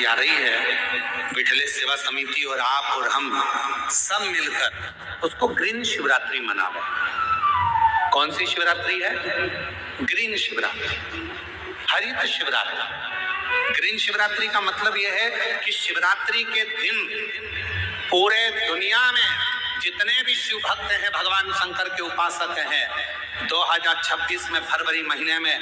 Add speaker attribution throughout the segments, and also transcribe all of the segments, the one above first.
Speaker 1: आ रही है विठले सेवा समिति और आप और हम सब मिलकर उसको ग्रीन शिवरात्रि मना रहे हैं। कौन सी शिवरात्रि है? ग्रीन शिवरात्रि, हरित शिवरात्रि। ग्रीन शिवरात्रि का मतलब यह है कि शिवरात्रि के दिन पूरे दुनिया में जितने भी शिव भक्त हैं, भगवान शंकर के उपासक हैं, 2026 में फरवरी महीने में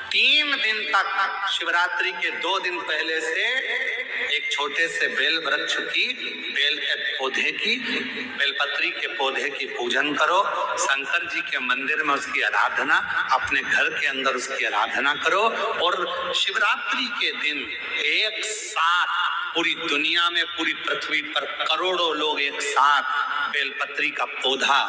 Speaker 1: 3 दिन तक शिवरात्रि के 2 दिन पहले से एक छोटे से बेल वृक्ष की, बेल के पौधे की, बेलपत्री के पौधे की पूजन करो। शंकर जी के मंदिर में उसकी आराधना, अपने घर के अंदर उसकी आराधना करो। और शिवरात्रि के दिन एक साथ पूरी दुनिया में, पूरी पृथ्वी पर करोड़ों लोग एक साथ बेलपत्री का पौधा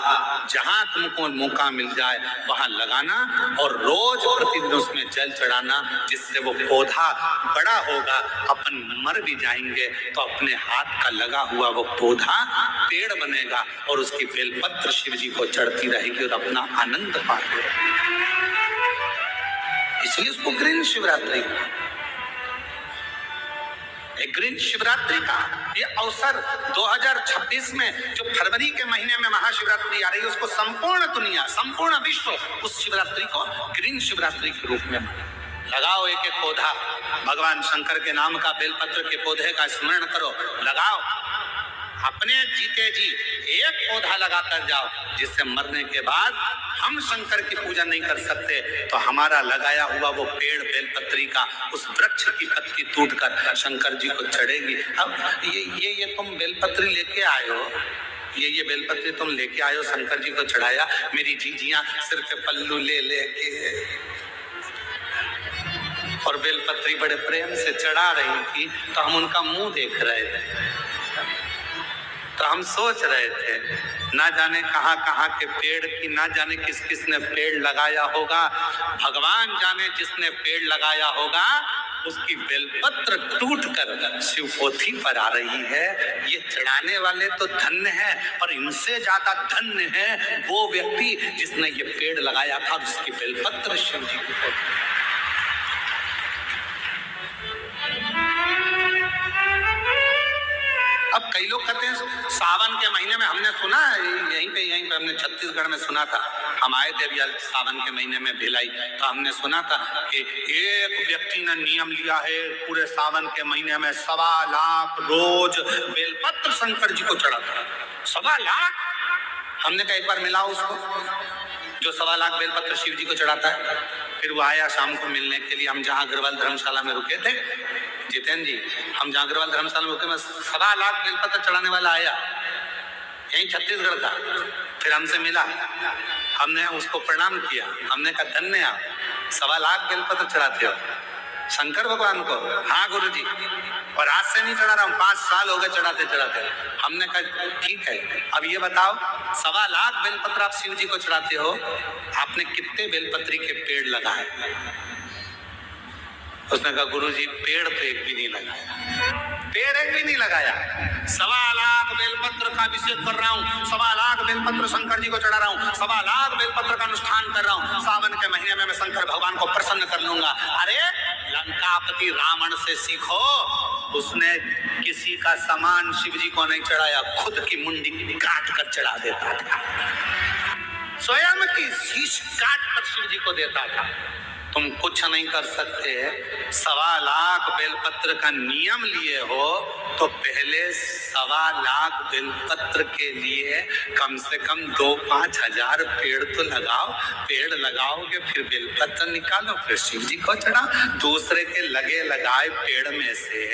Speaker 1: जहां तुमको मौका मिल जाए वहां लगाना और रोज प्रतिदिन उसमें जल चढ़ाना, जिससे वो पौधा बड़ा होगा। अपन मर भी जाएंगे तो अपने हाथ का लगा हुआ वो पौधा पेड़ बनेगा और उसकी बेलपत्र शिव जी को चढ़ती रहेगी और अपना आनंद पाते रहेंगे। इसलिए उसको ग्रीन शिवरात्रि, ग्रीन शिवरात्रि का ये अवसर 2026 में जो फरवरी के महीने में महाशिवरात्रि आ रही है, उसको संपूर्ण दुनिया, संपूर्ण विश्व उस शिवरात्रि को ग्रीन शिवरात्रि के रूप में लगाओ। एक एक पौधा भगवान शंकर के नाम का बेलपत्र के पौधे का स्मरण करो, लगाओ। अपने जीते जी एक पौधा लगाकर जाओ, जिससे मरने के बाद हम शंकर की पूजा नहीं कर सकते तो हमारा लगाया हुआ वो पेड़ बेलपत्री का, उस वृक्ष की पत्ती टूटकर शंकर जी को चढ़ेगी। अब ये तुम बेलपत्री लेके आए हो, ये बेलपत्री तुम लेके आए हो, शंकर जी को चढ़ाया। मेरी जीजियां सिर पे पल्लू ले लेके और बेलपत्री बड़े प्रेम से चढ़ा रही थी, तो हम उनका मुंह देख रहे थे। तो हम सोच रहे थे, ना जाने कहां कहां के पेड़ की, ना जाने किस किस ने पेड़ लगाया होगा। भगवान जाने जिसने पेड़ लगाया होगा उसकी बेलपत्र टूटकर शिवपोथी पर आ रही है। ये चढ़ाने वाले तो धन्य है, पर इनसे ज्यादा धन्य है वो व्यक्ति जिसने ये पेड़ लगाया था और जिसकी बेलपत्र शिव जी को। अब कई लोग कहते हैं सावन के महीने में, हमने सुना यहीं पे हमने छत्तीसगढ़ में सुना था, हम आए थे अभी सावन के महीने में भिलाई, तो हमने सुना था कि एक व्यक्ति ने नियम लिया है पूरे सावन के महीने में 1.25 लाख रोज बेलपत्र शंकर जी को चढ़ाता। 1.25 लाख। हमने कहा एक बार मिला उसको जो 1.25 लाख बेलपत्र शिव जी को चढ़ाता है। फिर वो आया शाम को मिलने के लिए, हम जहाँ अग्रवाल धर्मशाला में रुके थे, जितेंद्र जी, हम जहाँ अग्रवाल धर्मशाला में रुके में 1.25 लाख बेलपत्र चढ़ाने वाला आया, यही छत्तीसगढ़ का। फिर हमसे मिला, हमने उसको प्रणाम किया, हमने कहा धन्य आप, 1.25 लाख बेलपत्र चढ़ाते हो शंकर भगवान को। हाँ गुरु जी, और आज से नहीं चढ़ा रहा हूँ, 5 साल हो गए चढ़ाते चढ़ाते। हमने कहा ठीक है, अब ये बताओ 1.25 लाख बेलपत्र आप शिव जी को चढ़ाते हो, आपने कितने बेलपत्री के पेड़ लगाए? उसने कहा गुरु जी पेड़ पे एक भी नहीं लगाया, पेड़ एक भी नहीं लगाया। 1.25 लाख बेलपत्र का अभिषेक कर रहा हूँ, 1.25 लाख बेलपत्र शंकर जी को चढ़ा रहा हूँ, 1.25 लाख बेलपत्र का अनुष्ठान कर रहा हूँ। सावन के महीने में मैं शंकर भगवान को प्रसन्न कर लूंगा। अरे लंकापति रावण से सीखो, उसने किसी का सामान शिव जी को नहीं चढ़ाया, खुद की मुंडी काट कर चढ़ा देता था, स्वयं की शीश काट कर शिव जी को देता था। तुम कुछ नहीं कर सकते। 1.25 लाख बेलपत्र का नियम लिए हो तो पहले 1.25 लाख बेलपत्र के लिए कम से कम 2-5 हजार पेड़ तो लगाओ। पेड़ लगाओगे फिर बेलपत्र निकालो, फिर शिव जी को चढ़ाओ। दूसरे के लगे लगाए पेड़ में से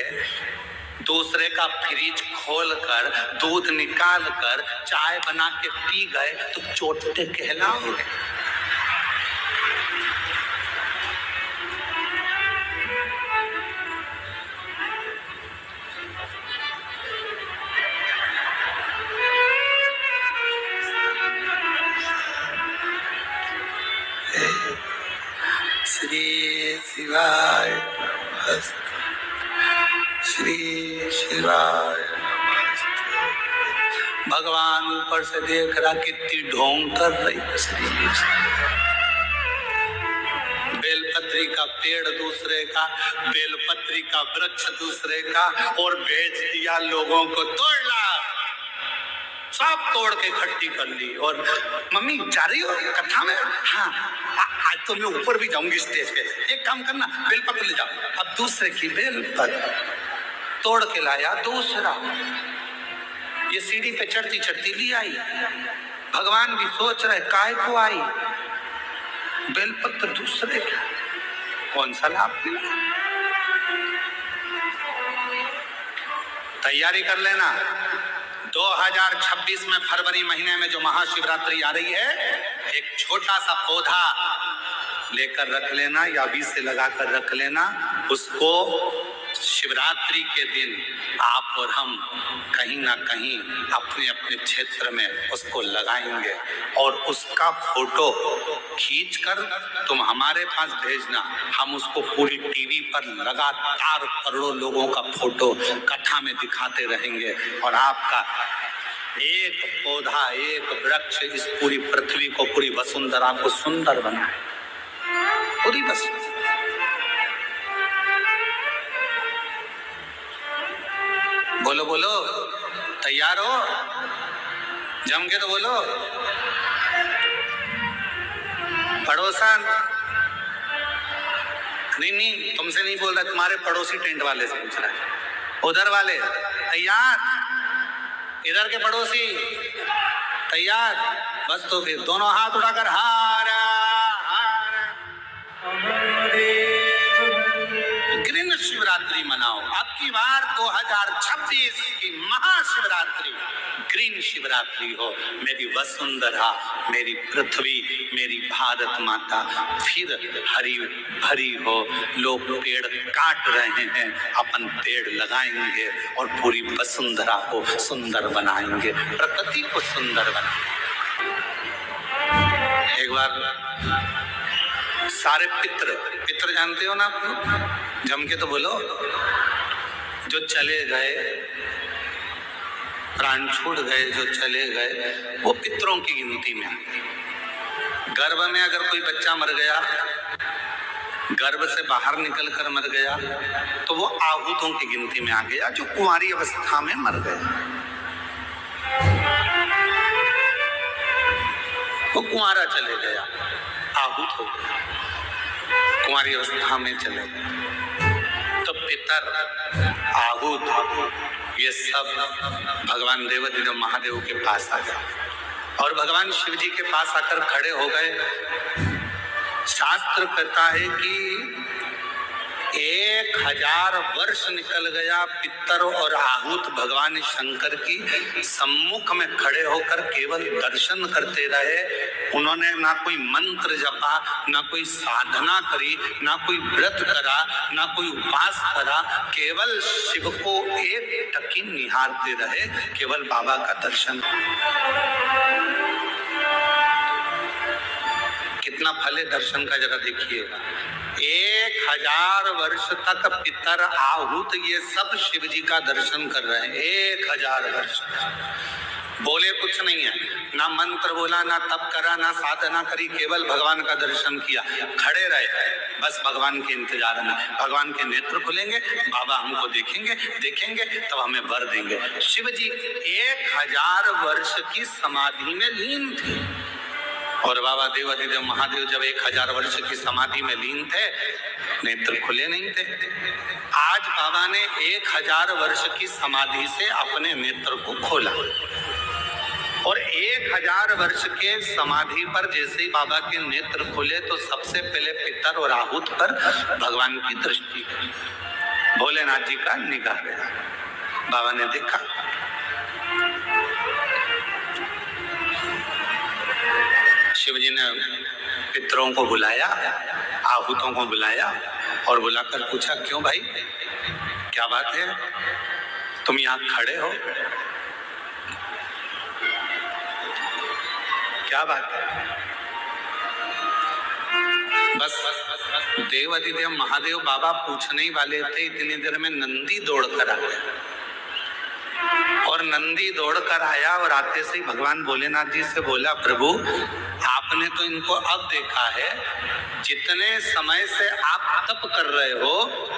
Speaker 1: दूसरे का फ्रिज खोल कर दूध निकाल कर चाय बना के पी गए तो चोटे कहलाओगे। श्री शिवाय नमस्ते, श्री शिवाय नमस्ते। भगवान ऊपर से देख रहा कितनी ढोंग कर रही है। श्री बेलपत्र बेलपत्री का पेड़ दूसरे का, बेलपत्री का वृक्ष दूसरे का, और भेज दिया लोगों को, तोड़ ला। सब तोड़ के इकट्ठी कर ली। और मम्मी जा रही हो कथा में? हाँ, आज तो मैं ऊपर भी जाऊंगी स्टेज पे। एक काम करना, बेलपत्र ले जाओ। अब दूसरे की बेलपत्र तोड़ के लाया दूसरा। ये सीढ़ी पे चढ़ती चढ़ती ली आई। भगवान भी सोच रहे काय को आई, बेलपत्र दूसरे का, कौन सा लाभ मिला? तैयारी कर लेना, 2026 में फरवरी महीने में जो महाशिवरात्रि आ रही है, एक छोटा सा पौधा लेकर रख लेना या बीज से लगाकर रख लेना। उसको शिवरात्रि के दिन आप और हम कहीं ना कहीं अपने अपने क्षेत्र में उसको लगाएंगे, और उसका फोटो खींचकर तुम हमारे पास भेजना। हम उसको पूरी टीवी पर लगातार करोड़ों लोगों का फोटो कथा में दिखाते रहेंगे, और आपका एक पौधा, एक वृक्ष इस पूरी पृथ्वी को, पूरी वसुंधरा को सुंदर बनाए। पूरी वसुंधरा। बोलो बोलो, तैयार हो? जम के तो बोलो। पड़ोसन, नहीं तुमसे नहीं बोल रहा, तुम्हारे पड़ोसी टेंट वाले से पूछ रहा है। उधर वाले तैयार? इधर के पड़ोसी तैयार? बस तो फिर दोनों हाथ उठाकर हार ग्रीन शिवरात्रि मनाओ। अब की बार 2026 की महाशिवरात्रि ग्रीन शिवरात्रि हो। मेरी वसुंधरा, मेरी पृथ्वी, मेरी भारत माता फिर हरी भरी हो। लोग पेड़ काट रहे हैं, अपन पेड़ लगाएंगे और पूरी वसुंधरा को सुंदर बनाएंगे, प्रकृति को सुंदर बनाएंगे। एक बार सारे पितर जानते हो ना आप लोग? जम के तो बोलो। जो चले गए, प्राण छूट गए, जो चले गए, वो पितरों की गिनती में आ गए। गर्भ में अगर कोई बच्चा मर गया, गर्भ से बाहर निकल कर मर गया, तो वो आहूतों की गिनती में आ गया, जो कुंवारी अवस्था में मर गया। वो कुंवारा चले गया, आहूत हो गया, कुंवारी अवस्था में चले गए। तो पितर, आहूत, ये सब भगवान देवाधिदेव महादेव के पास आ गए, और भगवान शिव जी के पास आकर खड़े हो गए। शास्त्र कहता है कि 1000 वर्ष निकल गया, पितर और आहूत भगवान शंकर की सम्मुख में खड़े होकर केवल दर्शन करते रहे। उन्होंने ना कोई मंत्र जपा, ना कोई साधना करी, ना कोई व्रत करा, ना कोई उपास करा, केवल शिव को एक टकी निहारते रहे, केवल बाबा का दर्शन। कितना फल है दर्शन का, जरा देखिएगा। 1000 वर्ष तक पितर, आहूत, ये सब शिव जी का दर्शन कर रहे हैं। 1000 वर्ष बोले कुछ नहीं है, ना मंत्र बोला, ना तप करा, ना साधना करी, केवल भगवान का दर्शन किया, खड़े रहे बस भगवान के इंतजार में। भगवान के नेत्र खुलेंगे, बाबा हमको देखेंगे, देखेंगे तब हमें वर देंगे। शिव जी 1000 वर्ष की समाधि में लीन थे, और बाबा देवाधिदेव महादेव जब 1000 वर्ष की समाधि में लीन थे, नेत्र खुले नहीं थे। आज बाबा ने 1000 वर्ष की समाधि से अपने नेत्र को खोला, और 1000 वर्ष के समाधि पर जैसे ही बाबा के नेत्र खुले, तो सबसे पहले पितर और आहूत पर भगवान की दृष्टि गई, भोलेनाथ जी का निगाह गया। बाबा ने देखा, शिव जी ने पितरों को बुलाया, आहूतों को बुलाया, और बुलाकर पूछा, क्यों भाई, क्या बात है, तुम यहाँ खड़े हो, क्या बात है? बस देवाधिदेव महादेव बाबा पूछने ही वाले थे, इतनी देर में नंदी दौड़ कर आ गया, और नंदी दौड़ कर आया, और आते से ही भगवान भोलेनाथ जी से बोला, प्रभु आपने तो इनको अब देखा है, जितने समय से आप तप कर रहे हो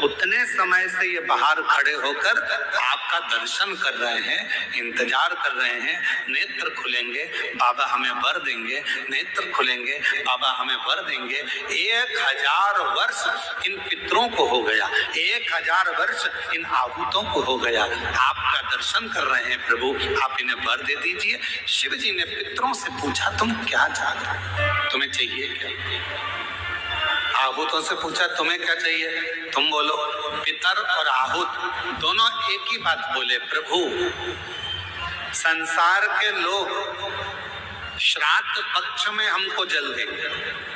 Speaker 1: उतने समय से ये बाहर खड़े होकर आपका दर्शन कर रहे हैं, इंतजार कर रहे हैं। नेत्र खुलेंगे बाबा हमें वर देंगे, नेत्र खुलेंगे बाबा हमें वर देंगे। 1000 वर्ष इन पितरों को हो गया, 1000 वर्ष इन आहूतों को हो गया। आपका दर्शन कर रहे हैं प्रभु, आप इन्हें वर दे दीजिए। शिव जी ने पितरों से पूछा तुम क्या चाहते हो, तुम्हें चाहिए क्या? आहूतों से पूछा तुम्हें क्या चाहिए, तुम बोलो। पितर और आहूत दोनों एक ही बात बोले, प्रभु संसार के लोग श्राद्ध पक्ष में हमको जल देंगे।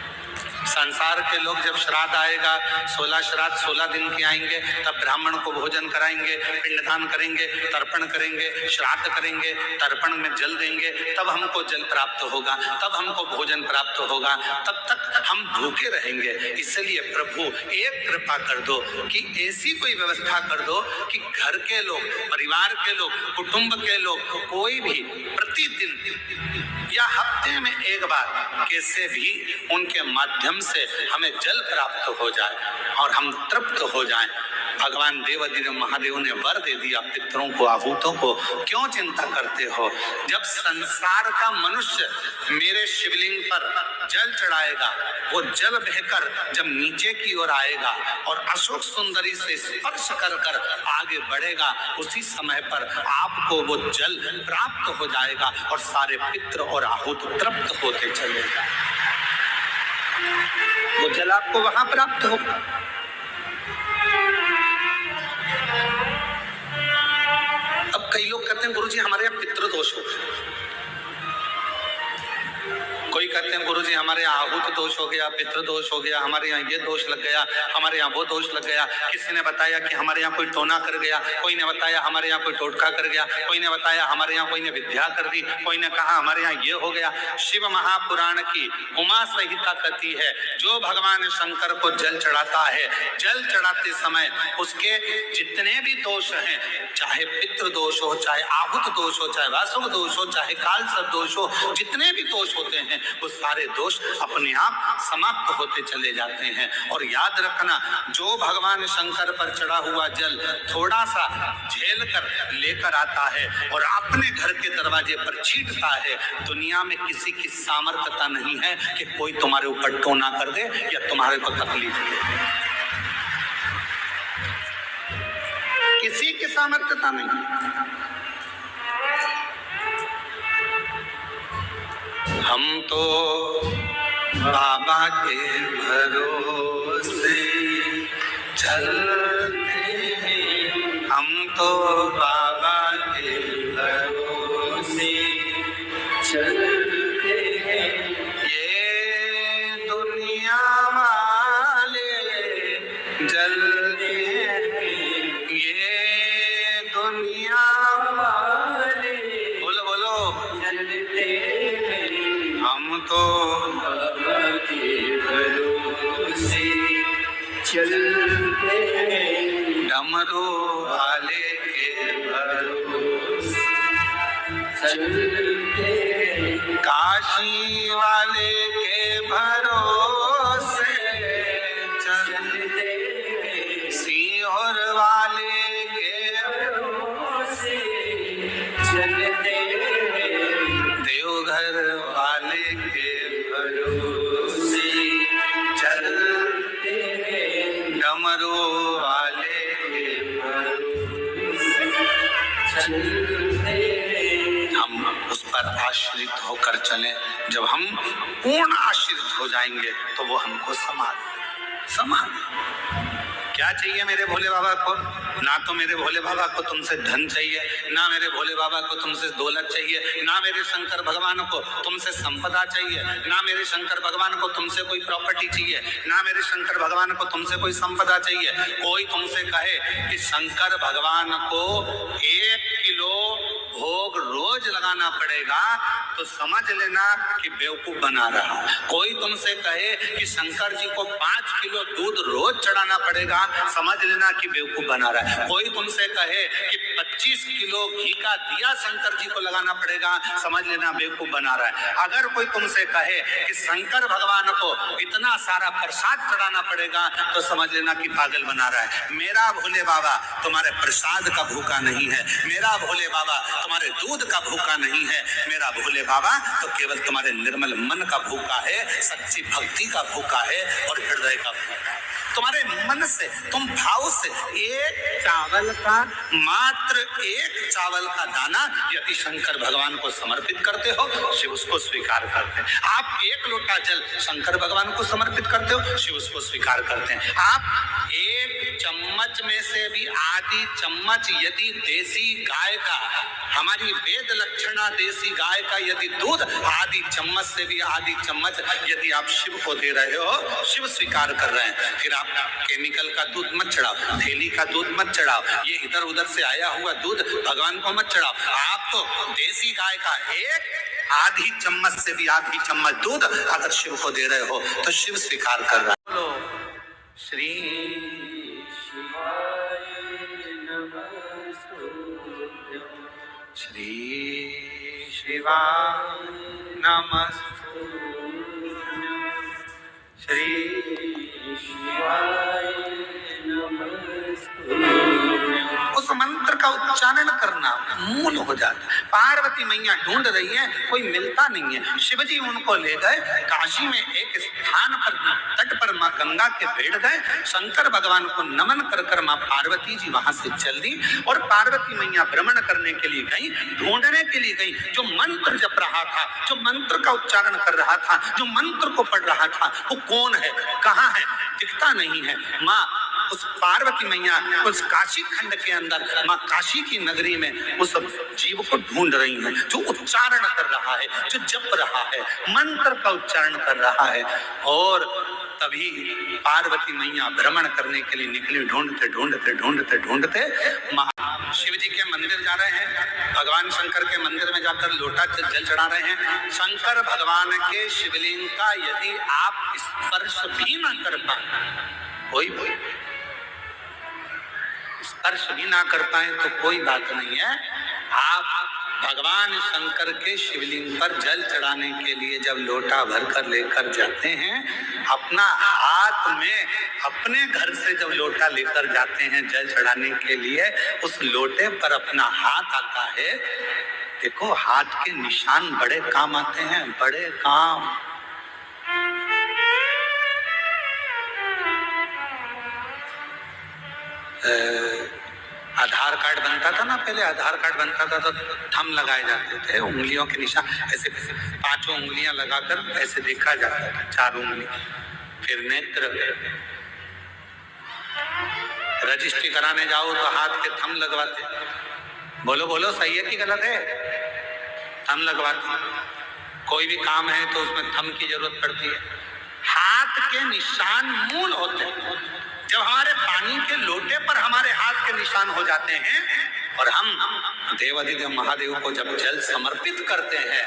Speaker 1: संसार के लोग जब श्राद्ध आएगा, 16 श्राद्ध 16 दिन के आएंगे, तब ब्राह्मण को भोजन कराएंगे, पिंडदान करेंगे, तर्पण करेंगे, श्राद्ध करेंगे, तर्पण में जल देंगे, तब हमको जल प्राप्त होगा, तब हमको भोजन प्राप्त होगा, तब तक हम भूखे रहेंगे। इसलिए प्रभु एक कृपा कर दो कि ऐसी कोई व्यवस्था कर दो कि घर के लोग, परिवार के लोग, कुटुंब के लोग कोई भी प्रतिदिन या हफ्ते में एक बार कैसे भी उनके माध्यम से हमें जल प्राप्त हो जाए और हम तृप्त हो जाएं। भगवान देवाधिदेव महादेव ने वर दे दिया पितरों को, आहूतों को। क्यों चिंता करते हो? जब संसार का मनुष्य मेरे शिवलिंग पर जल चढ़ाएगा, वो जल बहकर जब नीचे की ओर आएगा और अशोक सुंदरी से स्पर्श कर कर आगे बढ़ेगा, उसी समय पर आपको वो जल प्राप्त हो जाएगा और सारे पितर और आहूत तृप्त होते चले जाएंगे। वो जल आपको वहां प्राप्त होगा। अब कई लोग कहते हैं गुरुजी हमारे यहाँ पितृदोष हो गया, कोई कहते हैं गुरुजी हमारे यहाँ आहूत दोष हो गया, पितृदोष हो गया, हमारे यहाँ ये दोष लग गया, हमारे यहाँ वो दोष लग गया। किसी ने बताया कि हमारे यहाँ कोई टोना कर गया, कोई ने बताया हमारे यहाँ कोई टोटका कर गया, कोई ने बताया हमारे यहाँ कोई ने विद्या कर दी, कोई ने कहा हमारे यहाँ ये हो गया। शिव महापुराण की उमा संहिता कहती है, जो भगवान शंकर को जल चढ़ाता है, जल चढ़ाते समय उसके जितने भी दोष हैं, चाहे पितृदोष हो, चाहे आहूत दोष हो, चाहे वासुक दोष हो, चाहे कालसर्प दोष हो, जितने भी दोष होते हैं वो सारे दोष अपने आप समाप्त होते चले जाते हैं। और याद रखना, जो भगवान शंकर पर चढ़ा हुआ जल थोड़ा सा झेल कर लेकर आता है और अपने घर के दरवाजे पर छींटता है, दुनिया में किसी की सामर्थ्यता नहीं है कि कोई तुम्हारे ऊपर टोना कर दे या तुम्हारे को तकलीफ दे। किसी की सामर्थ्यता नहीं। हम तो बाबा के भरोसे चलते हैं, हम तो बाबा के भरोसे चलते हैं। ये दुनिया वाले जलते हैं, ये दुनिया वाले बोलो बोलो जलते हैं। हम तो बाबा के भरोसे चलते हैं, डमरू वाले के भरोसे चलते हैं, काशी वाले के भरोसे चलते हैं, सीहोर वाले के भरोसे चलते हैं, देवघर वाले के भरोसे चलते हैं, डमरू वाले के भरोसे चलते हैं। हम उस पर आश्रित होकर चलें। जब हम पूर्ण आश्रित हो जाएंगे तो वो हमको संभाल। क्या चाहिए मेरे भोले बाबा को? ना तो मेरे भोले बाबा को तुमसे धन चाहिए, ना मेरे भोले बाबा को तुमसे दौलत चाहिए, ना मेरे शंकर भगवान को तुमसे संपदा चाहिए, ना मेरे शंकर भगवान को तुमसे कोई प्रॉपर्टी चाहिए, ना मेरे शंकर भगवान को तुमसे कोई संपदा चाहिए। कोई तुमसे कहे कि शंकर भगवान को 1 किलो भोग रोज लगाना पड़ेगा तो समझ लेना कि बेवकूफ बना रहा। कोई तुमसे कहे कि शंकर जी को 5 किलो दूध रोज चढ़ाना पड़ेगा, समझ लेना कि बेवकूफ बना रहा है। कोई तुमसे कहे कि 25 किलो घी का दिया शंकर जी को लगाना पड़ेगा, समझ लेना बेवकूफ बना रहा है। अगर कोई तुमसे कहे कि शंकर भगवान को इतना सारा प्रसाद चढ़ाना पड़ेगा तो समझ लेना कि पागल बना रहा है। मेरा भोले बाबा तुम्हारे प्रसाद का भूखा नहीं है, मेरा भोले बाबा तुम्हारे दूध का भूखा नहीं है, मेरा भोले बाबा तो केवल तुम्हारे निर्मल मन का भूखा है, सच्ची भक्ति का भूखा है और हृदय का भूखा है। तुम्हारे मन से, तुम भाव से एक चावल का, मात्र एक चावल का दाना यदि शंकर भगवान को समर्पित करते हो, शिव उसको स्वीकार करते हैं। आप एक लोटा जल शंकर भगवान को समर्पित करते हो, शिव उसको स्वीकार करते हैं। आप एक चम्मच में से भी आधी चम्मच यदि देसी गाय का, हमारी वेद लक्षणा देसी गाय का यदि दूध आधी चम्मच से भी आधी चम्मच यदि आप शिव को दे रहे हो, शिव स्वीकार कर रहे हैं। फिर आप केमिकल का दूध मत चढ़ाओ, थैली का दूध मत चढ़ाओ, ये इधर उधर से आया हुआ दूध भगवान को मत चढ़ाओ। आप तो देसी गाय का एक आधी चम्मच से भी आधी चम्मच दूध अगर शिव को दे रहे हो तो शिव स्वीकार कर रहा है। बोलो श्री श्री शिवाय नमस्तुभ्यं, श्री शिवाय नमस्तुभ्यं। उस मंत्र का उच्चारण करना मूल हो जाता। पार्वती मैया ढूंढ रही है, कोई मिलता नहीं है। शिवजी उनको ले गए काशी में एक स्थान पर, तट पर माँ गंगा के बैठ गए। शंकर भगवान को नमन कर कर माँ पार्वती जी वहां से चल दी और पार्वती मैया भ्रमण करने के लिए गई, ढूंढने के लिए गई। जो मंत्र जप रहा था, जो मंत्र का उच्चारण कर रहा था, जो मंत्र को पढ़ रहा था, वो कौन है, कहाँ है, दिखता नहीं है। माँ उस पार्वती मैया उस काशी खंड के अंदर, माँ काशी की नगरी में उस जीव को ढूंढ रही है जो उच्चारण कर रहा है, जो जप रहा है, मंत्र का उच्चारण कर रहा है। और तभी पार्वती मैया भ्रमण करने के लिए निकली। ढूंढते ढूंढते ढूंढते ढूंढते शिव जी के मंदिर जा रहे हैं, भगवान शंकर के मंदिर में जाकर लोटा जल चढ़ा रहे हैं। शंकर भगवान के शिवलिंग का यदि आप स्पर्श भी न कर पाए, कोई स्पर्श भी ना कर पाए तो कोई बात नहीं है। आप भगवान शंकर के शिवलिंग पर जल चढ़ाने के लिए जब लोटा भरकर लेकर जाते हैं, अपना हाथ में, अपने घर से जब लोटा लेकर जाते हैं जल चढ़ाने के लिए, उस लोटे पर अपना हाथ आता है। देखो हाथ के निशान बड़े काम आते हैं, बड़े काम। आधार कार्ड बनता था ना पहले, आधार कार्ड बनता था तो थंब लगाए जाते थे, उंगलियों के निशान ऐसे 5 उंगलियां लगाकर ऐसे देखा जाता था, 4 उंगली। फिर नेत्र, रजिस्ट्री कराने जाओ तो हाथ के थंब लगवाते। बोलो बोलो सही है कि गलत है? थंब लगवाते। कोई भी काम है तो उसमें थंब की जरूरत पड़ती है। हाथ के निशान मूल होते हैं। जब हमारे पानी के लोटे पर हमारे हाथ के निशान हो जाते हैं और हम देवाधिदेव महादेव को जब जल समर्पित करते हैं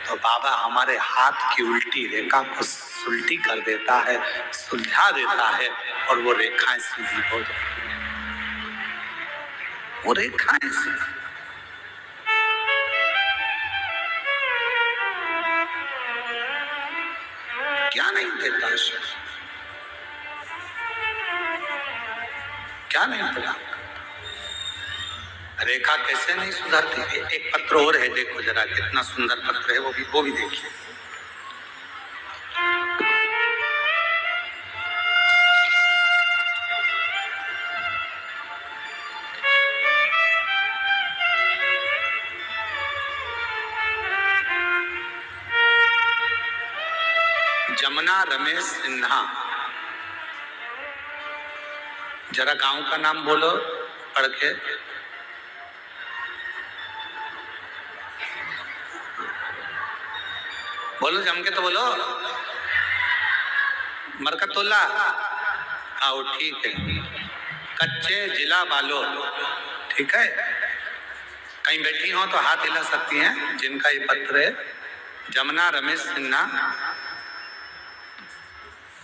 Speaker 1: तो बाबा हमारे हाथ की उल्टी रेखा को सुलटी कर देता है, सुलझा देता है और वो रेखाएं सीधी हो जाती हैं। वो रेखाएं सीधी, क्या नहीं देता शिव, क्या नहीं देता। रेखा कैसे नहीं सुधरती? एक पत्र और है, देखो जरा कितना सुंदर पत्र है, वो भी देखिए। जमुना रमेश सिन्हा, जरा गांव का नाम बोलो पढ़ के। बोलो जम के तो बोलो। मरकतुल्ला, आओ ठीक है। कच्चे जिला बालोद, ठीक है। कहीं बैठी हो तो हाथ हिला सकती हैं जिनका ये पत्र है। जमुना रमेश सिन्हा,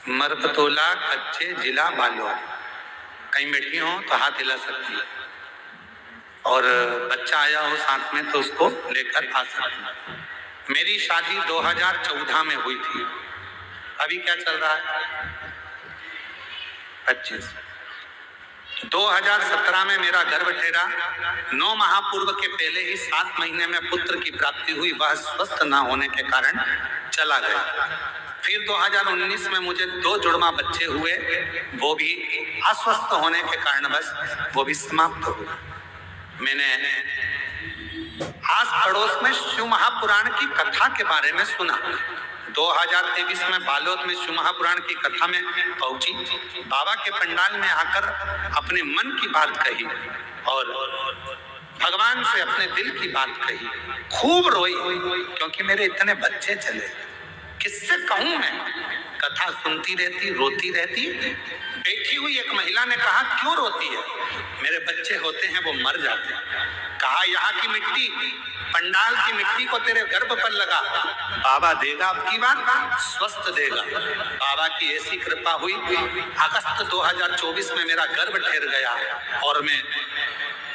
Speaker 1: मरपतोला कच्चे, जिला बालोद। कहीं बैठी हो तो हाथ हिला सकती है, और बच्चा आया हो साथ में तो उसको लेकर आ सकती है। मेरी शादी 2014 में हुई थी। अभी क्या चल रहा है? 25। 2017 में मेरा गर्भ ठहरा। 9 माह पूर्व के पहले ही 7 महीने में पुत्र की प्राप्ति हुई। वह स्वस्थ न होने के कारण चला गया। फिर 2019 में मुझे 2 जुड़वा बच्चे हुए, वो भी अस्वस्थ होने के कारण बस वो भी समाप्त हुए। मैंने आस पड़ोस में शिव महापुराण की कथा के बारे में सुना। 2023 में बालोद में शिव महापुराण की कथा में पहुंची। बाबा के पंडाल में आकर अपने मन की बात कही और भगवान से अपने दिल की बात कही। खूब रोई क्योंकि मेरे इतने बच्चे चले, किससे कहूं मैं। कथा सुनती रहती, रोती रहती। बैठी हुई एक महिला ने कहा, क्यों रोती है? मेरे बच्चे होते हैं वो मर जाते हैं। कहा, यहाँ की मिट्टी, पंडाल की मिट्टी को तेरे गर्भ पर लगा, बाबा देगा अब की बार, स्वस्थ देगा। बाबा की ऐसी कृपा हुई। अगस्त 2024 में मेरा गर्भ ठहर गया और मैं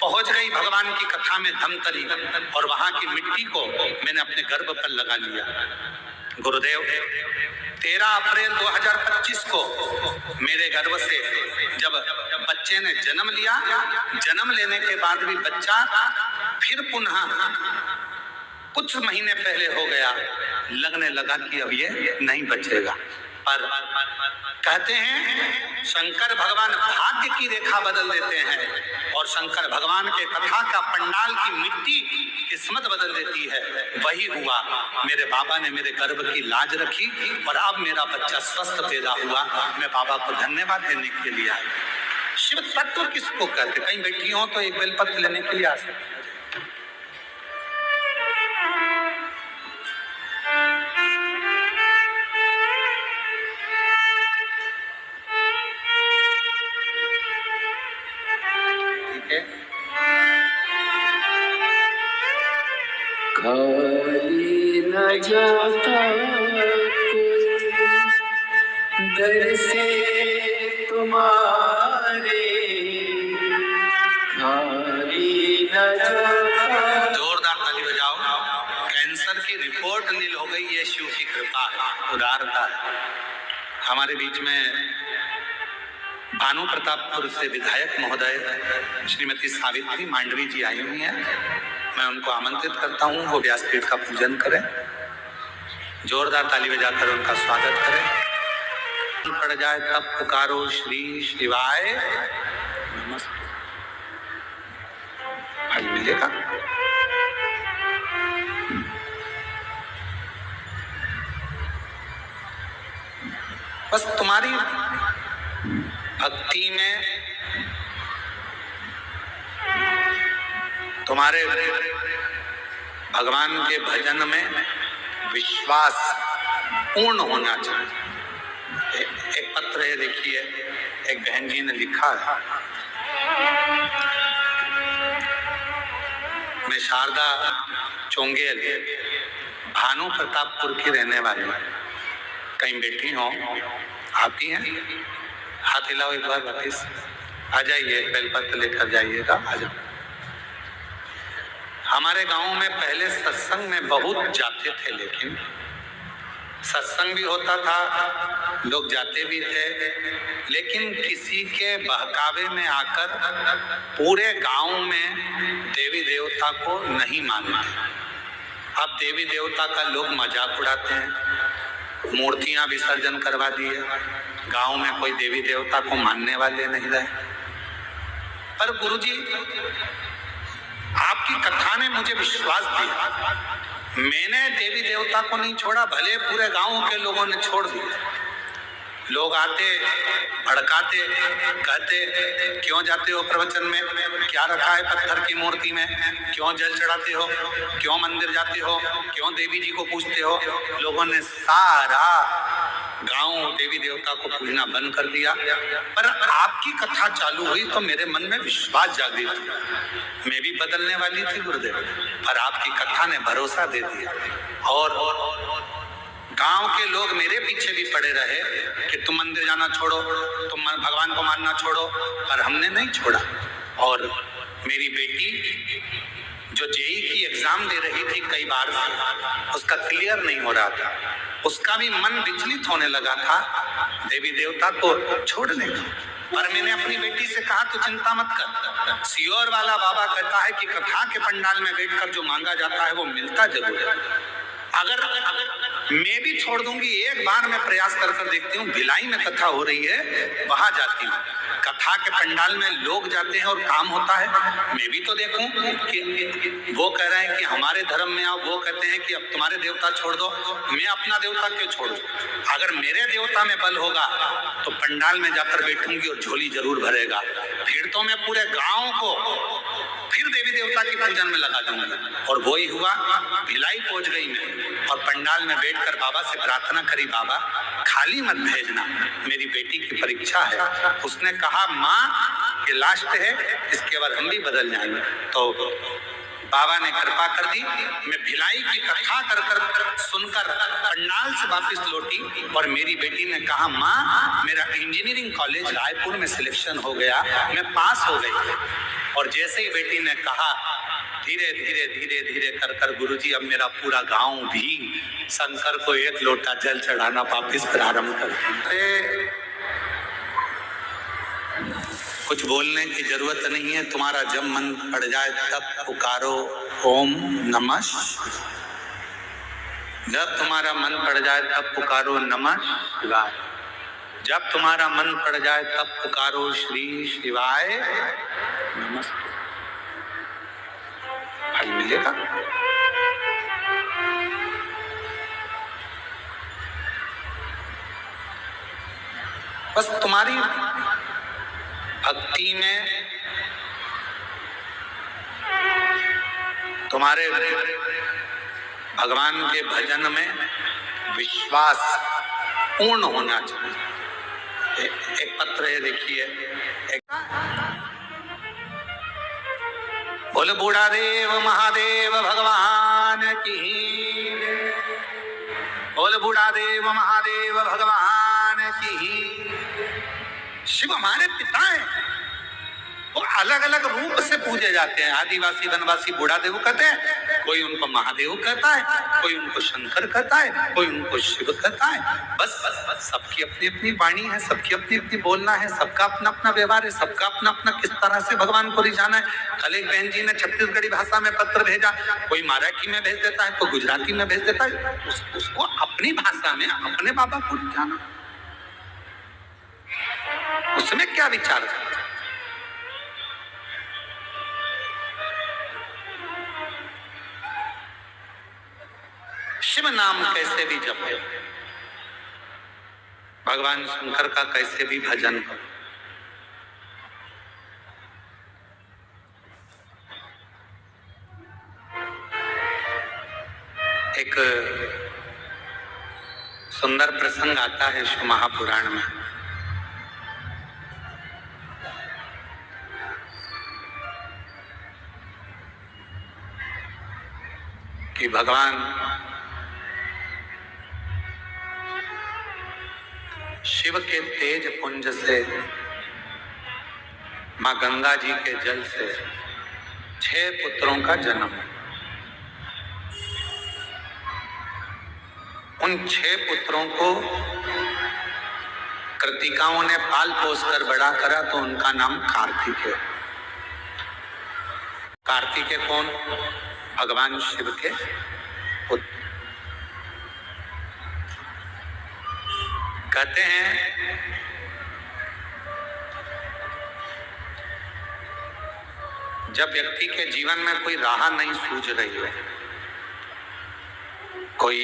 Speaker 1: पहुंच गई भगवान की कथा में धमतरी, और वहां की मिट्टी को मैंने अपने गर्भ पर लगा लिया। गुरुदेव, 13 अप्रैल 2025 को मेरे गर्भ से जब बच्चे ने जन्म लिया, जन्म लेने के बाद भी बच्चा फिर पुनः कुछ महीने पहले हो गया। लगने लगा कि अब ये नहीं बचेगा। पर कहते हैं शंकर भगवान भाग्य की रेखा बदल देते हैं, और शंकर भगवान के कथा का पंडाल की मिट्टी किस्मत बदल देती है। वही हुआ। मेरे बाबा ने मेरे गर्भ की लाज रखी और अब मेरा बच्चा स्वस्थ पैदा हुआ। मैं बाबा को धन्यवाद देने के लिए आई। शिव तत्व किसको कहते? कहीं बैठी हो तो एक बेलपत्र लेने के लिए आ सकते।
Speaker 2: खाली न जाता कोई दर से तुम्हारे, खाली न जाता।
Speaker 1: जोरदार ताली बजाओ। कैंसर की रिपोर्ट नील हो गई। ये शिव की कृपा है, उदारता है। हमारे बीच में भानु प्रतापपुर से विधायक महोदय श्रीमती सावित्री मांडवी जी आई हुई हैं। मैं उनको आमंत्रित करता हूं, वो व्यासपीठ का पूजन करें। जोरदार ताली बजाकर उनका स्वागत करें। पड़ जाए तब पुकारो श्री शिवाय नमस्ते। फल मिलेगा। बस तुम्हारी भक्ति में, तुम्हारे भगवान के भजन में विश्वास पूर्ण होना चाहिए। एक पत्र है, देखिए, एक बहन जी ने लिखा है। मैं शारदा चोंगेल, भानु प्रतापपुर की रहने वाली हूँ। कहीं बैठी हो, आप ही हैं? हाथ हिलाओ एक बार वापिस। आ जाइए, बेलपत्र लेकर जाइएगा। आ जाओ। हमारे गांव में पहले सत्संग में बहुत जाते थे, लेकिन सत्संग भी होता था, लोग जाते भी थे, लेकिन किसी के बहकावे में आकर पूरे गांव में देवी देवता को नहीं मानते। अब देवी देवता का लोग मजाक उड़ाते हैं, मूर्तियां विसर्जन करवा दिए। गांव में कोई देवी देवता को मानने वाले नहीं रहे। पर गुरुजी, आपकी कथा ने मुझे विश्वास दिया। मैंने देवी देवता को नहीं छोड़ा, भले पूरे गांव के लोगों ने छोड़ दिया। लोग आते, भड़काते, कहते, क्यों जाते हो प्रवचन में? क्या रखा है पत्थर की मूर्ति में? क्यों जल चढ़ाते हो? क्यों मंदिर जाते हो? क्यों देवी जी को पूछते हो? लोगों ने सारा गांव देवी देवता को पूजना बंद कर दिया। पर आपकी कथा चालू हुई तो मेरे मन में विश्वास जागृत हुआ। मैं भी बदलने वाली थी गुरुदेव, पर आपकी कथा ने भरोसा दे दिया। और गांव के लोग मेरे पीछे भी पड़े रहे कि तुम मंदिर जाना छोड़ो, तुम भगवान को मानना छोड़ो, पर हमने नहीं छोड़ा। और मेरी बेटी जो जेई की एग्जाम दे रही थी कई बार से, उसका क्लियर नहीं हो रहा था, उसका भी मन विचलित होने लगा था देवी देवता को छोड़ने का। पर मैंने अपनी बेटी से कहा तू चिंता मत कर, सियोर वाला बाबा कहता है कि कथा के पंडाल में बैठकर जो मांगा जाता है वो मिलता जरूर है। अगर मैं भी छोड़ दूंगी, एक बार मैं प्रयास कर देखती हूँ, भिलाई में कथा हो रही है वहां जाती हूँ, कथा के पंडाल में लोग जाते हैं और काम होता है, मैं भी तो देखूं कि वो कह रहे हैं कि हमारे धर्म में आओ, वो कहते हैं कि अब तुम्हारे देवता छोड़ दो, मैं अपना देवता क्यों छोड़ दूं? अगर मेरे देवता में बल होगा तो पंडाल में जाकर बैठूंगी और झोली जरूर भरेगा। फिर तो मैं पूरे गांव को फिर देवी देवता की पूजन में लगा दूंगा। और वही हुआ, भिलाई पहुंच गई मैं और पंडाल में बैठकर बाबा से प्रार्थना करी, बाबा खाली मत भेजना, मेरी बेटी की परीक्षा है। उसने कहा माँ ये लास्ट है, इसके बाद हम भी बदल जाएंगे। तो बाबा ने कृपा कर दी। मैं भिलाई की कथा कर सुनकर पंडाल से वापस लौटी और मेरी बेटी ने कहा माँ मेरा इंजीनियरिंग कॉलेज रायपुर में सिलेक्शन हो गया, मैं पास हो गई। और जैसे ही बेटी ने कहा, धीरे धीरे धीरे धीरे कर गुरुजी अब मेरा पूरा गांव भी शंकर को एक लोटा जल चढ़ाना वापिस प्रारंभ करते। कुछ बोलने की जरूरत नहीं है, तुम्हारा जब मन पड़ जाए तब पुकारो ओम नमः शिवाय। जब तुम्हारा मन पड़ जाए तब पुकारो नमः शिवाय। जब तुम्हारा मन पड़ जाए तब पुकारो श्री शिवाय नमस्ते। फल मिलेगा। बस तुम्हारी भक्ति में, तुम्हारे भगवान के भजन में विश्वास पूर्ण होना चाहिए। एक पत्र है देखिए, बोल बूढ़ा देव महादेव भगवान की, बोल बूढ़ा देव महादेव भगवान की। शिव हमारे पिता हैं, वो अलग अलग रूप से पूजे जाते हैं। आदिवासी वनवासी बूढ़ा देव कहते हैं, कोई उनको महादेव कहता है, कोई उनको शंकर कहता है, कोई उनको शिव कहता है। बस सबकी अपनी अपनी वाणी है, सबकी अपनी अपनी बोलना है, सबका अपना अपना व्यवहार है, सबका अपना अपना किस तरह से भगवान को रिझाना है। कल एक बहन जी ने छत्तीसगढ़ी भाषा में पत्र भेजा, कोई मराठी में भेज देता है, कोई गुजराती में भेज देता है। उसको अपनी भाषा में अपने बाबा को रिझाना, उसमें क्या विचार करता? शिव नाम कैसे भी जपो, भगवान शंकर का कैसे भी भजन करो। एक सुंदर प्रसंग आता है शिव महापुराण में। कि भगवान शिव के तेज पुंज से, मां गंगा जी के जल से 6 पुत्रों का जन्म। उन 6 पुत्रों को कृतिकाओं ने पाल पोस कर बड़ा करा तो उनका नाम कार्तिक है। कार्तिक है कौन? भगवान शिव के पुत्र। कहते हैं जब व्यक्ति के जीवन में कोई राह नहीं सूझ रही है, कोई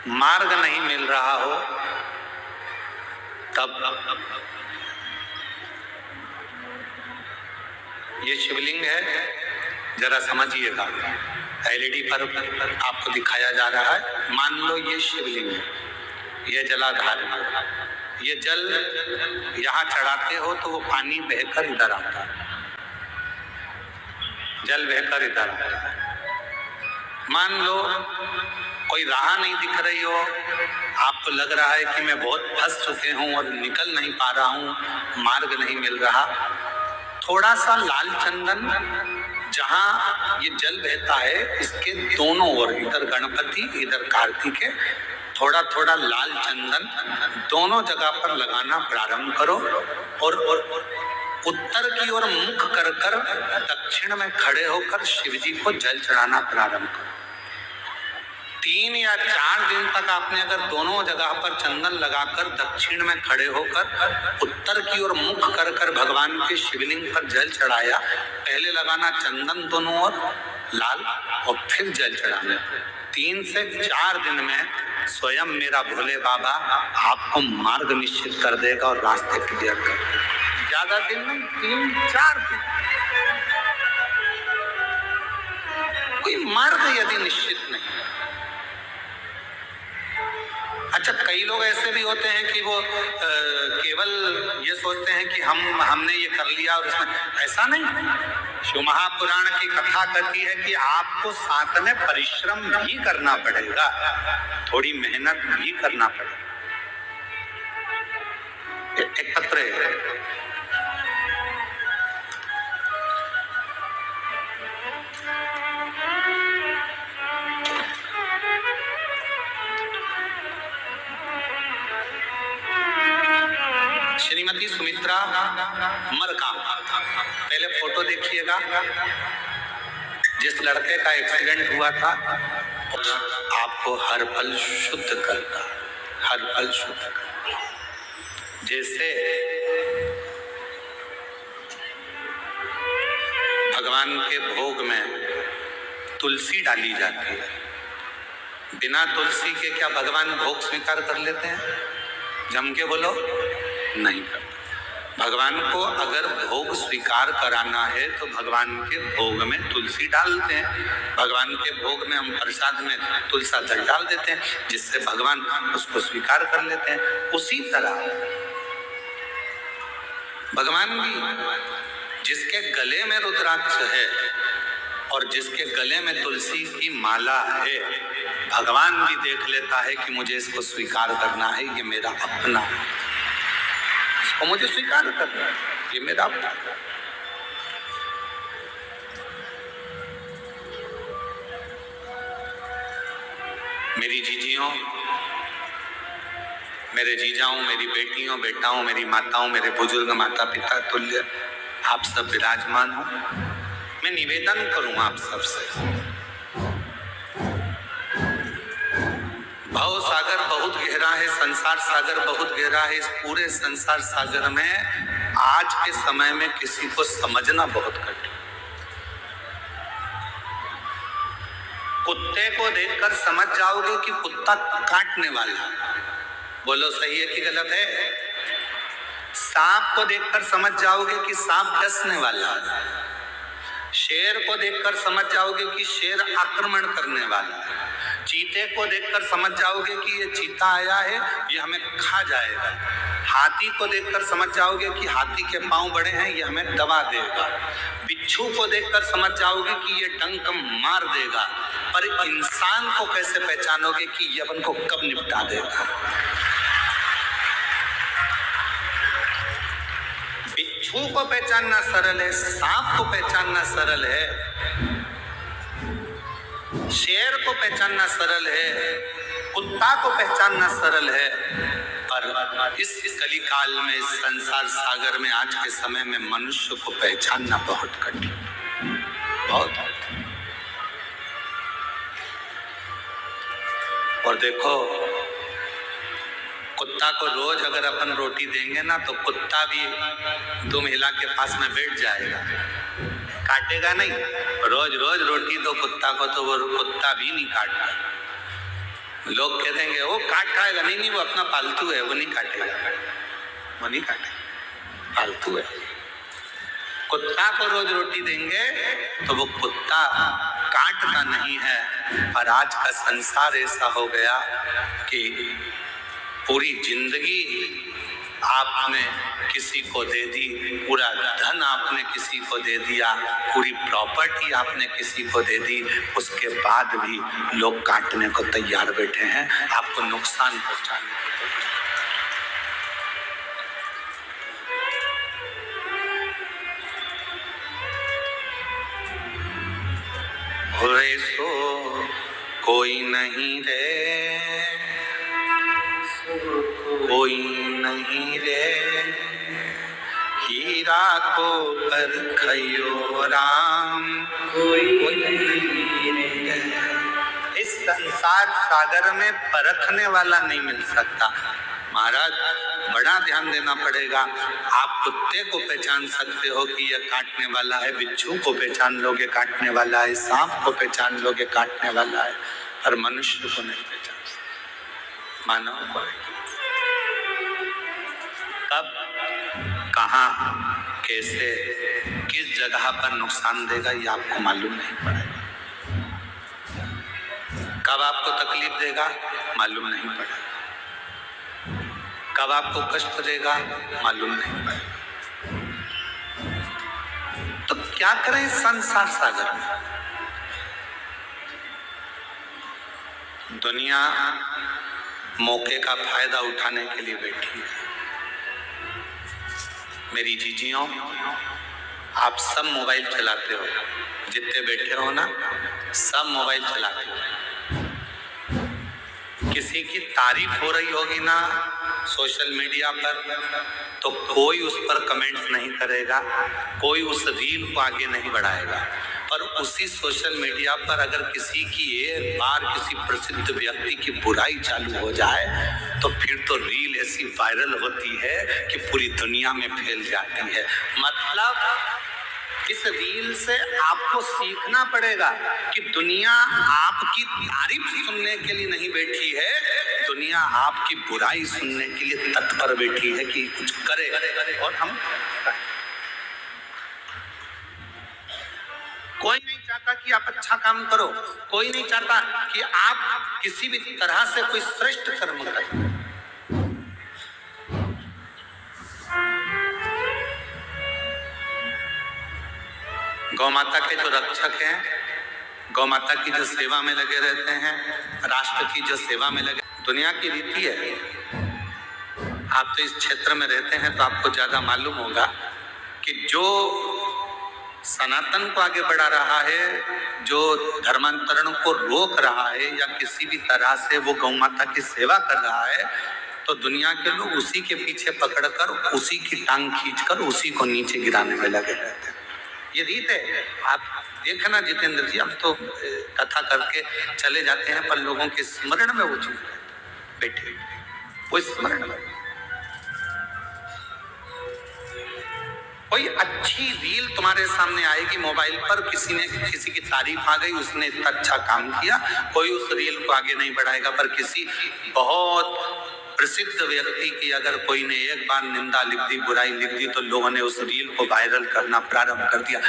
Speaker 1: मार्ग नहीं मिल रहा हो, तब ये शिवलिंग है, जरा समझिएगा। एलईडी पर आपको दिखाया जा रहा है। मान लो ये शिवलिंग है, ये जलाधार है, ये जल यहाँ चढ़ाते हो तो वो पानी बहकर इधर आता है, जल बहकर इधर आता है। मान लो कोई राह नहीं दिख रही हो, आपको लग रहा है कि मैं बहुत फंस चुके हूं और निकल नहीं पा रहा हूं, मार्ग नहीं मिल रहा। थोड़ा सा लाल चंदन जहां ये जल बहता है इसके दोनों ओर, इधर गणपति इधर कार्तिक है, थोड़ा थोड़ा लाल चंदन दोनों जगह पर लगाना प्रारंभ करो और उत्तर की ओर मुख कर कर दक्षिण में खड़े होकर शिवजी को जल चढ़ाना प्रारंभ करो। 3 या 4 दिन तक आपने अगर दोनों जगह पर चंदन लगाकर दक्षिण में खड़े होकर उत्तर की ओर मुख कर कर भगवान के शिवलिंग पर जल चढ़ाया, पहले लगाना चंदन दोनों ओर लाल और फिर जल चढ़ाना। 3 से 4 दिन में स्वयं मेरा भोले बाबा आपको मार्ग निश्चित कर देगा और रास्ते क्लियर कर देगा। ज्यादा दिन नहीं, 3-4 दिन। कोई मार्ग यदि निश्चित नहीं। अच्छा, कई लोग ऐसे भी होते हैं कि वो केवल ये सोचते हैं कि हमने ये कर लिया और इसमें ऐसा नहीं। शिव महापुराण की कथा कहती है कि आपको साथ में परिश्रम भी करना पड़ेगा, थोड़ी मेहनत भी करना पड़ेगा। एक पत्र है, श्रीमती सुमित्रा मरकाम, पहले फोटो देखिएगा। जिस लड़के का एक्सीडेंट हुआ था आपको हर पल शुद्ध करता, हर पल शुद्ध करता। जैसे भगवान के भोग में तुलसी डाली जाती है, बिना तुलसी के क्या भगवान भोग स्वीकार कर लेते हैं? जम के बोलो, नहीं करते। भगवान को अगर भोग स्वीकार कराना है तो भगवान के भोग में तुलसी डालते हैं। भगवान के भोग में हम प्रसाद में तुलसा दल डाल देते हैं, जिससे भगवान उसको स्वीकार कर लेते हैं। उसी तरह भगवान भी जिसके गले में रुद्राक्ष है और जिसके गले में तुलसी की माला है, भगवान भी देख लेता है कि मुझे इसको स्वीकार करना है, ये मेरा अपना है, इसको मुझे स्वीकार करना है, ये मेरा अपना है। मेरी जीजियों, मेरे जीजाओं, मेरी बेटियों, बेटाओं, मेरी माताओं, मेरे बुजुर्ग माता पिता तुल्य आप सब विराजमान हो। मैं निवेदन करूं आप सबसे, भव सागर बहुत गहरा है, संसार सागर बहुत गहरा है। इस पूरे संसार सागर में आज के समय में किसी को समझना बहुत कठिन। कुत्ते को देखकर समझ जाओगे कि कुत्ता काटने वाला, बोलो सही है कि गलत है? सांप को देखकर समझ जाओगे कि सांप डसने वाला, शेर को देखकर समझ जाओगे कि शेर आक्रमण करने वाला है, चीते को देखकर समझ जाओगे कि ये चीता आया है, ये हमें खा जाएगा, हाथी को देखकर समझ जाओगे कि हाथी के पांव बड़े हैं, ये हमें दबा देगा, बिच्छू को देखकर समझ जाओगे कि ये डंक मार देगा। पर इंसान को कैसे पहचानोगे कि ये अपन को कब निपटा देगा? बिच्छू को पहचानना सरल है, सांप को पहचानना सरल है, शेर को पहचानना सरल है, कुत्ता को पहचानना सरल है, पर इस कलिकाल में, इस संसार सागर में, आज के समय में मनुष्य को पहचानना बहुत कठिन, बहुत। और देखो, कुत्ता को रोज अगर अपन रोटी देंगे ना तो कुत्ता भी 2 महिला के पास में बैठ जाएगा, काटेगा नहीं। रोज रोज रोटी दो कुत्ता को तो वो कुत्ता भी नहीं काटता। लोग कह देंगे वो काट खाएगा, नहीं, वो अपना पालतू है, वो नहीं काटेगा, वो नहीं काटेगा, पालतू है। कुत्ता को रोज रोटी देंगे तो वो कुत्ता काटता नहीं है। पर आज का संसार ऐसा हो गया कि पूरी जिंदगी आपने किसी को दे दी, पूरा धन आपने किसी को दे दिया, पूरी प्रॉपर्टी आपने किसी को दे दी, उसके बाद भी लोग काटने को तैयार बैठे हैं, आपको नुकसान पहुंचाने को। रे सो कोई नहीं रे, कोई नहीं रे, हीरा को परखियो राम, कोई नहीं रे। इस संसार सागर में परखने वाला नहीं मिल सकता। महाराज बड़ा ध्यान देना पड़ेगा। आप कुत्ते को पहचान सकते हो कि यह काटने वाला है, बिच्छू को पहचान लोगे काटने वाला है, सांप को पहचान लोगे काटने वाला है, पर मनुष्य को नहीं पहचान सकते, मानव को नहीं। कब, कहाँ, कैसे, किस जगह पर नुकसान देगा ये आपको मालूम नहीं पड़ेगा। कब आपको तकलीफ देगा मालूम नहीं पड़ेगा, कब आपको कष्ट देगा मालूम नहीं पड़ेगा। तो क्या करें इस संसार सागर में? दुनिया मौके का फायदा उठाने के लिए बैठी है। मेरी जीजियों, आप सब मोबाइल चलाते हो, जितने बैठे हो ना सब मोबाइल चलाते हो। किसी की तारीफ हो रही होगी ना सोशल मीडिया पर, तो कोई उस पर कमेंट्स नहीं करेगा, कोई उस रील को आगे नहीं बढ़ाएगा। पर उसी सोशल मीडिया पर अगर किसी की एक बार किसी प्रसिद्ध व्यक्ति की बुराई चालू हो जाए तो फिर तो रील ऐसी वायरल होती है कि पूरी दुनिया में फैल जाती है। मतलब इस रील से आपको सीखना पड़ेगा कि दुनिया आपकी तारीफ सुनने के लिए नहीं बैठी है, दुनिया आपकी बुराई सुनने के लिए तत्पर बैठी है कि कुछ करे। और हम, कोई नहीं चाहता कि आप अच्छा काम करो, कोई नहीं चाहता कि आप किसी भी तरह से कोई श्रेष्ठ कर्म करें। गौ माता के जो रक्षक हैं, गौ माता की जो सेवा में लगे रहते हैं, राष्ट्र की जो सेवा में लगे, दुनिया की रीति है। आप तो इस क्षेत्र में रहते हैं तो आपको ज्यादा मालूम होगा कि जो सनातन को आगे बढ़ा रहा है, जो धर्मांतरण को रोक रहा है या किसी भी तरह से वो गौ माता की सेवा कर रहा है, तो दुनिया के लोग उसी के पीछे पकड़कर उसी की टांग खींचकर उसी को नीचे गिराने में लगे रहते हैं। ये रीत है। आप देखना जितेंद्र जी, हम तो कथा करके चले जाते हैं पर लोगों के स्मरण में वो चीज बैठे, वो स्मरण में कोई अच्छी रील तुम्हारे सामने आएगी मोबाइल पर, किसी ने किसी की तारीफ आ गई, उसने इतना अच्छा काम किया, कोई उस रील को आगे नहीं बढ़ाएगा। पर किसी बहुत प्रसिद्ध व्यक्ति की अगर कोई ने एक बार निंदा लिख दी, बुराई लिख दी, तो लोगों ने उस रील को वायरल करना प्रारंभ कर दिया।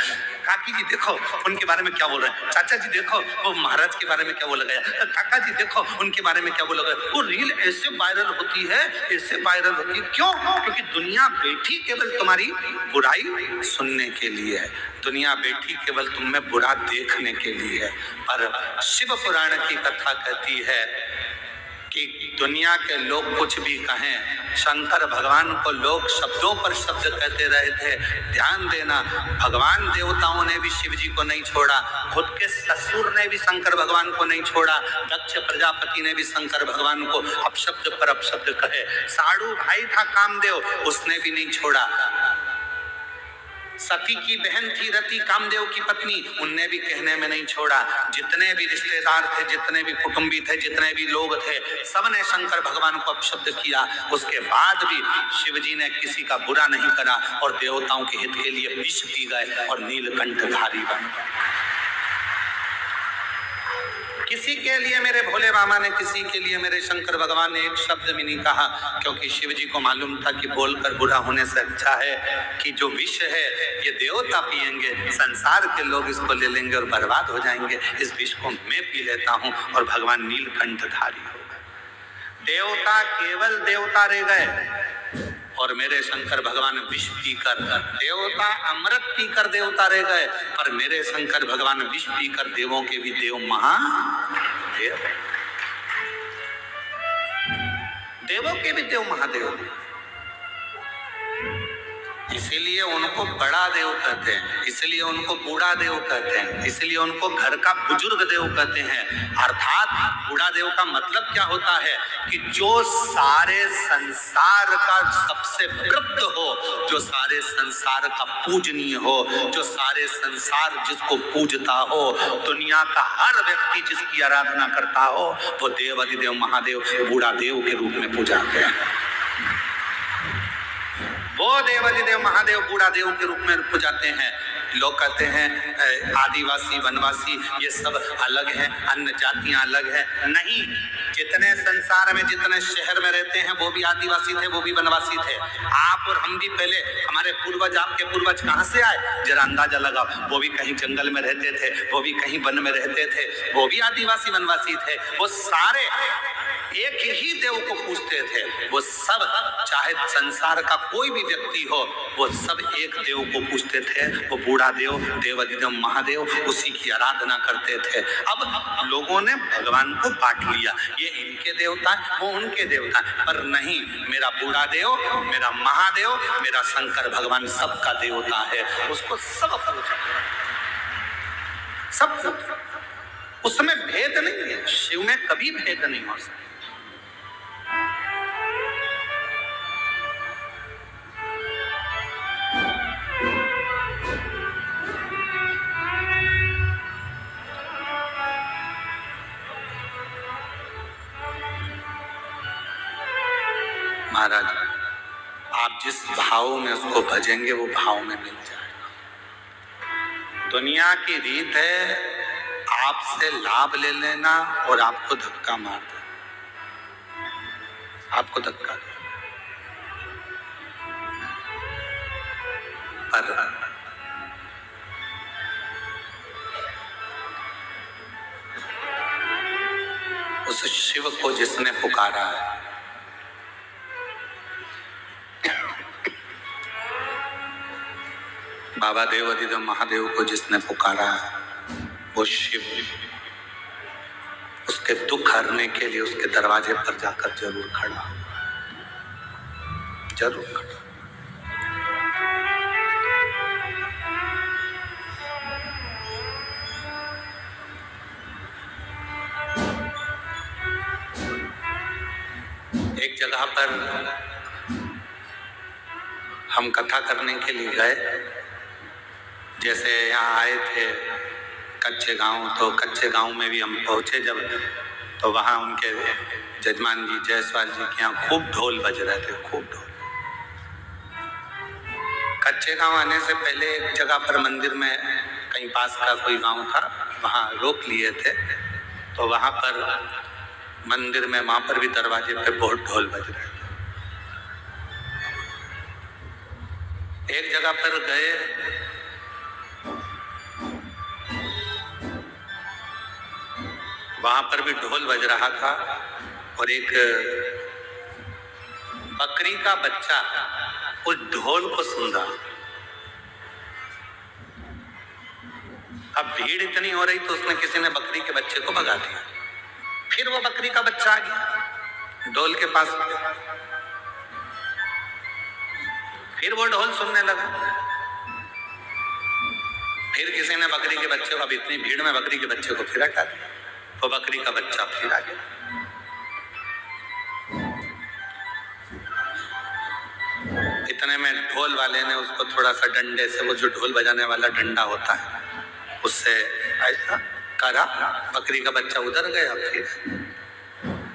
Speaker 1: काकी जी देखो उनके बारे में क्या बोल रहे हैं, चाचा जी देखो वो महाराज के बारे में क्या बोला गया, काका जी देखो उनके बारे में क्या बोला गया। वो रील ऐसे वायरल होती है, ऐसे वायरल होती है। क्यों? क्योंकि दुनिया बैठी केवल तुम्हारी बुराई सुनने के लिए है, दुनिया बैठी केवल तुम में बुरा देखने के लिए है। पर शिव पुराण की कथा कहती है कि दुनिया के लोग कुछ भी कहें, शंकर भगवान को लोग शब्दों पर शब्द कहते रहे थे। ध्यान देना, भगवान देवताओं ने भी शिव जी को नहीं छोड़ा, खुद के ससुर ने भी शंकर भगवान को नहीं छोड़ा, दक्ष प्रजापति ने भी शंकर भगवान को अपशब्द पर अपशब्द कहे, साड़ू भाई था कामदेव, उसने भी नहीं छोड़ा, सती की बहन थी रति कामदेव की पत्नी, उनने भी कहने में नहीं छोड़ा। जितने भी रिश्तेदार थे, जितने भी कुटुंबी थे, जितने भी लोग थे, सबने शंकर भगवान को अपशब्द किया। उसके बाद भी शिव जी ने किसी का बुरा नहीं करा और देवताओं के हित के लिए विष पी गए और नीलकंठ धारी बन गए। किसी के लिए मेरे भोले बाबा ने, किसी के लिए मेरे शंकर भगवान ने एक शब्द भी नहीं कहा, क्योंकि शिव जी को मालूम था कि बोलकर बुरा होने से अच्छा है कि जो विष है ये देवता पिएंगे, संसार के लोग इसको ले लेंगे और बर्बाद हो जाएंगे। इस विष को मैं पी लेता हूँ और भगवान नीलकंठधारी हो गए। देवता केवल देवता रह गए और मेरे शंकर भगवान विष पीकर, देवता अमृत पीकर देवता रह गए, पर मेरे शंकर भगवान विष पीकर देवों के भी देव महादेव, देवों के भी देव महादेव। इसीलिए उनको बड़ा देव कहते हैं, इसलिए उनको बूढ़ा देव कहते हैं, इसलिए उनको घर का बुजुर्ग देव कहते हैं। अर्थात बूढ़ा देव का मतलब क्या होता है कि जो सारे संसार का सबसे वृद्ध हो, जो सारे संसार का पूजनीय हो, जो सारे संसार जिसको पूजता हो, दुनिया का हर व्यक्ति जिसकी आराधना करता हो, वो देव अधिदेव महादेव बूढ़ा देव के रूप में पूजा गया है। वो देवादिदेव महादेव बूढ़ा देव के रूप में पूजाते हैं। लोग कहते हैं आदिवासी वनवासी ये सब अलग हैं, अन्य जातियां अलग हैं। नहीं, जितने संसार में जितने शहर में रहते हैं वो भी आदिवासी थे, वो भी वनवासी थे। आप और हम भी पहले, हमारे पूर्वज, आपके पूर्वज कहाँ से आए जरा अंदाजा लगाओ। वो भी कहीं जंगल में रहते थे, वो भी कहीं वन में रहते थे, वो भी आदिवासी वनवासी थे। वो सारे एक ही देव को पूजते थे। वो सब, चाहे संसार का कोई भी व्यक्ति हो, वो सब एक देव को पूजते थे। वो बूढ़ा देव, देवादिदेव महादेव, उसी की आराधना करते थे। अब लोगों ने भगवान को बांट लिया, ये इनके देवता है, वो उनके देवता है। पर नहीं, मेरा बूढ़ा देव, मेरा महादेव, मेरा शंकर भगवान सबका देवता है। उसको सब पूजा, सब, उसमें भेद नहीं है। शिव में कभी भेद नहीं हो सकता। महाराज, आप जिस भाव में उसको भजेंगे वो भाव में मिल जाएगा। दुनिया की रीत है आपसे लाभ ले लेना और आपको धक्का मार दे, आपको धक्का दे। पर उस शिव को जिसने पुकारा है, बाबा देव अधिदेव महादेव को जिसने पुकारा है, वो शिव उसके दुख हरने के लिए उसके दरवाजे पर जाकर जरूर खड़ा, जरूर खड़ा। एक जगह पर हम कथा करने के लिए गए। जैसे यहाँ आए थे कच्चे गांव, तो कच्चे गांव में भी हम पहुंचे जब, तो वहाँ उनके जजमान जी जयसवाल जी के यहाँ खूब ढोल बज रहे थे, खूब ढोल। कच्चे गांव आने से पहले एक जगह पर मंदिर में, कहीं पास का कोई गांव था, वहाँ रोक लिए थे। तो वहाँ पर मंदिर में, वहाँ पर भी दरवाजे पे बहुत ढोल बज रहे थे। एक जगह पर गए, वहां पर भी ढोल बज रहा था और एक बकरी का बच्चा उस ढोल को सुन रहा। अब भीड़ इतनी हो रही तो उसने, किसी ने बकरी के बच्चे को भगा दिया। फिर वो बकरी का बच्चा आ गया ढोल के पास, फिर वो ढोल सुनने लगा। फिर किसी ने बकरी के बच्चे को, अब इतनी भीड़ में बकरी के बच्चे को फिर हटा दिया, तो बकरी का बच्चा फिर आ गया। इतने में ढोल वाले ने उसको थोड़ा सा डंडे से, वो जो ढोल बजाने वाला डंडा होता है, उससे ऐसा करा, बकरी का बच्चा उधर गया। फिर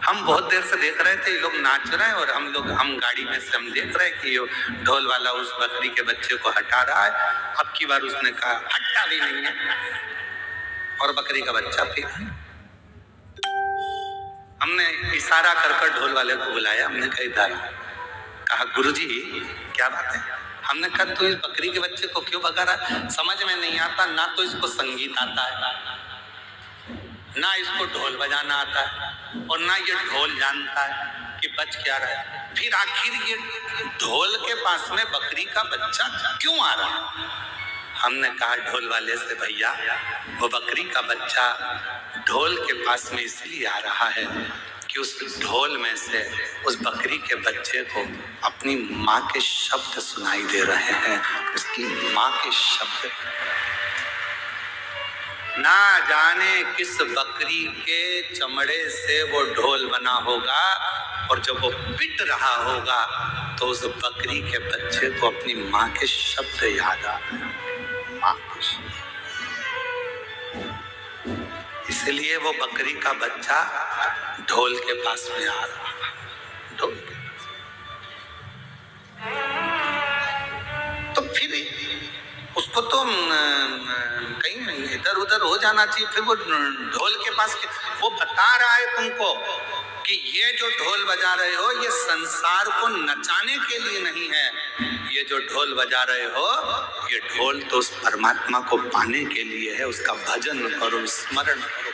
Speaker 1: हम बहुत देर से देख रहे थे, ये लोग नाच रहे हैं और हम गाड़ी में से हम देख रहे हैं कि ये ढोल वाला उस बकरी के बच्चे को हटा रहा है। अब की बार उसने कहा हटता भी नहीं है, और बकरी का बच्चा फिर हमने इशारा कर कर ढोल वाले को बुलाया, हमने कहा इधर। कहा गुरुजी क्या बात है? हमने कहा तू इस बकरी के बच्चे को क्यों भगा रहा है? समझ में नहीं आता, ना तो इसको संगीत आता है, ना इसको ढोल बजाना आता है, और ना ये ढोल जानता है कि बच क्या रहा है। फिर आखिर ये ढोल के पास में बकरी का बच्चा क्यों आ रहा है? हमने कहा ढोल वाले से, भैया वो बकरी का बच्चा ढोल के पास में इसलिए आ रहा है कि उस ढोल में से उस बकरी के बच्चे को अपनी माँ के शब्द सुनाई दे रहे हैं, उसकी माँ के शब्द। ना जाने किस बकरी के चमड़े से वो ढोल बना होगा, और जब वो पिट रहा होगा तो उस बकरी के बच्चे को अपनी माँ के शब्द याद आ रहे हैं, माँ के शब्द। इसलिए वो बकरी का बच्चा ढोल के पास में आ रहा है, ढोल के। तो फिर उसको तो कहीं इधर उधर हो जाना चाहिए, फिर वो ढोल के पास वो बता रहा है तुमको कि ये जो ढोल बजा रहे हो ये संसार को नचाने के लिए नहीं है, ये जो ढोल बजा रहे हो ये ढोल तो उस परमात्मा को पाने के लिए है। उसका भजन करो, स्मरण करो,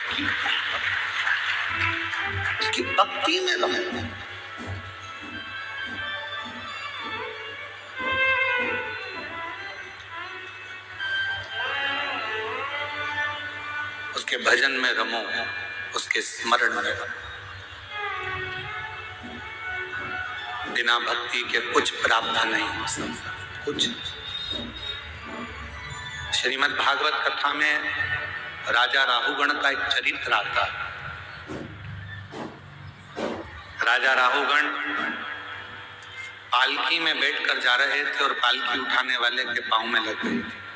Speaker 1: उसकी भक्ति में रहो। उसके भजन में रमो, उसके स्मरण में रमो। बिना भक्ति के कुछ प्राप्त नहीं हो सकता, कुछ। श्रीमद् भागवत कथा में राजा राहुगण का एक चरित्र आता है। राजा राहुगण पालकी में बैठकर जा रहे थे और पालकी उठाने वाले के पांव में लग गई थी।